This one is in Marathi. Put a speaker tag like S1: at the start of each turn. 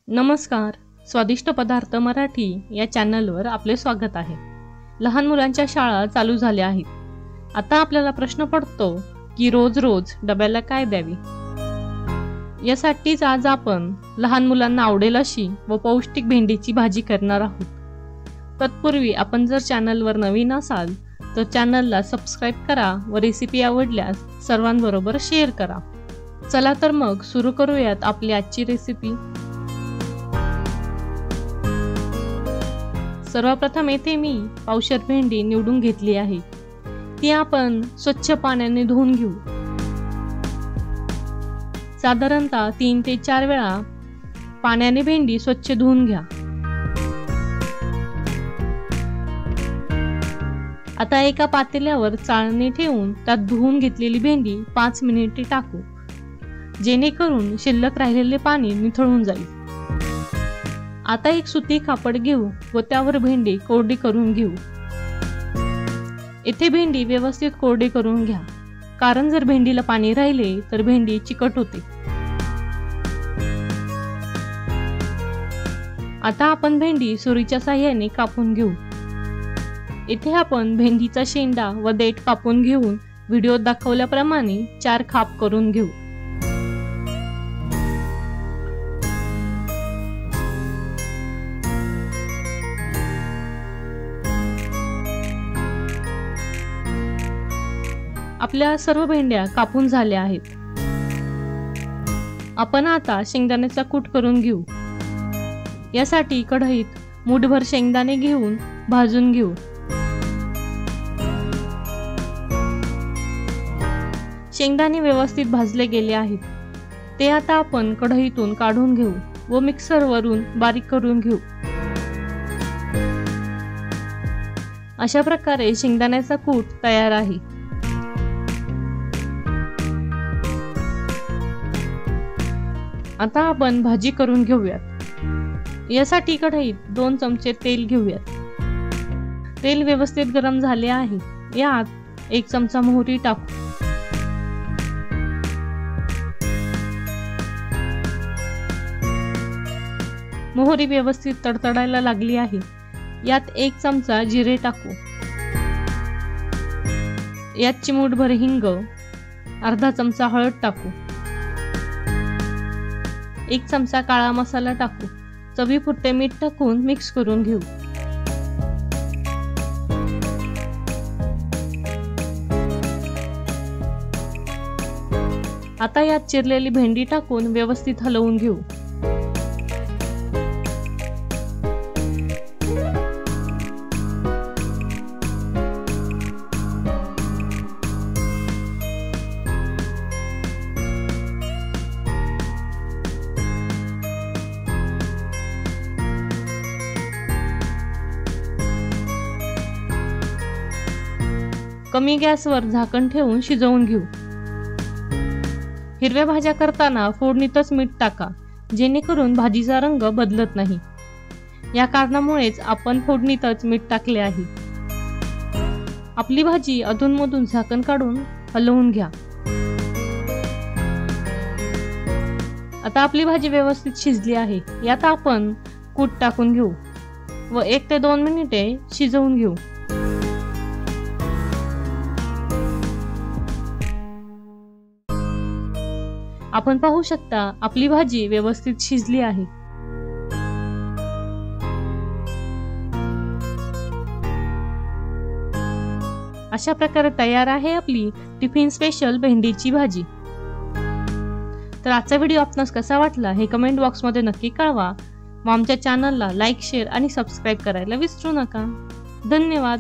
S1: नमस्कार, स्वादिष्ट पदार्थ मराठी या चॅनलवर आपले स्वागत आहे। लहान मुलांच्या शाळा चालू झाल्या आहेत। आता आपल्याला प्रश्न पडतो की रोज रोज डब्याला काय द्यावी। यासाठीच आज आपण लहान मुलांना आवडेल अशी व पौष्टिक भेंडीची भाजी करणार आहोत। तत्पूर्वी आपण जर चॅनलवर नवीन असाल तर चॅनलला सबस्क्राइब करा व रेसिपी आवडल्यास सर्वांबरोबर शेअर करा। चला तर मग सुरू करूयात आपली आजची रेसिपी। सर्वप्रथम येथे मी पावशर भेंडी निवडून घेतली आहे। ती आपण स्वच्छ पाण्याने धुवून घेऊ। साधारणतः 3 ते 4 वेळा पाण्याने भेंडी स्वच्छ धुवून घ्या। आता एका पातेल्यावर चाळणी ठेवून त्यात धुवून घेतलेली भेंडी 5 मिनिटे टाकू, जेणेकरून शिल्लक राहिलेले पाणी निथळून जाईल। आता एक सुती कापड घेऊ व त्यावर भेंडी कोरडी करून घेऊ। येथे भेंडी व्यवस्थित कोरडी करून घ्या, कारण जर भेंडीला पाणी राहिले तर भेंडी चिकट होते। आता आपण भेंडी सुरीच्या साहाय्याने कापून घेऊ। येथे आपण भेंडीचा शेंडा व देठ कापून घेऊन व्हिडिओत दाखवल्याप्रमाणे 4 खाप करून घेऊ। आपल्या सर्व भेंड्या कापून झाल्या आहेत। आपण आता शेंगदाण्याचा कूट करून घेऊ। यासाठी कढईत मूठभर शेंगदाणे घेऊन भाजून घेऊ। शेंगदाणे व्यवस्थित भाजले गेले आहेत। ते आता आपण कढईतून काढून घेऊ व मिक्सरवरून बारीक करून घेऊ। अशा प्रकारे शेंगदाण्याचा कूट तयार आहे। आता आपण भाजी करून घेऊयात। यासाठी कढईत 2 चमचे तेल घेऊयात। तेल व्यवस्थित गरम झाले आहे। यात 1 चमचा मोहरी टाकू। मोहरी व्यवस्थित तडतडायला लागली आहे। यात 1 चमचा जिरे टाकू। यात चिमूटभर हिंग, अर्धा चमचा हळद टाकू। 1 चमचा काळा मसाला टाकू। चवीपुरते मीठ टाकून मिक्स करून घेऊ। आता यात चिरलेली भेंडी टाकून व्यवस्थित हलवून घेऊ। कमी गॅसवर झाकण ठेवून शिजवून घेऊ। हिरव्या भाज्या करताना फोडणीतच मीठ टाका, जेणेकरून भाजीचा रंग बदलत नाही। या कारणामुळेच आपण फोडणीतच मीठ टाकले आहे। आपली भाजी अधूनमधून झाकण काढून हलवून घ्या। आता आपली भाजी व्यवस्थित शिजली आहे। यात आपण कूट टाकून घेऊ व 1 ते 2 मिनिटे शिजवून घेऊ। आपण पाहू शकता आपली भाजी व्यवस्थित शिजली आहे। अशा प्रकारे तयार आहे आपली टिफिन स्पेशल भेंडीची भाजी। तर आजचा व्हिडिओ आपणास कसा वाटला हे कमेंट बॉक्समध्ये नक्की कळवा व आमच्या चॅनलला लाईक, शेअर आणि सबस्क्राइब करायला विसरू नका। धन्यवाद।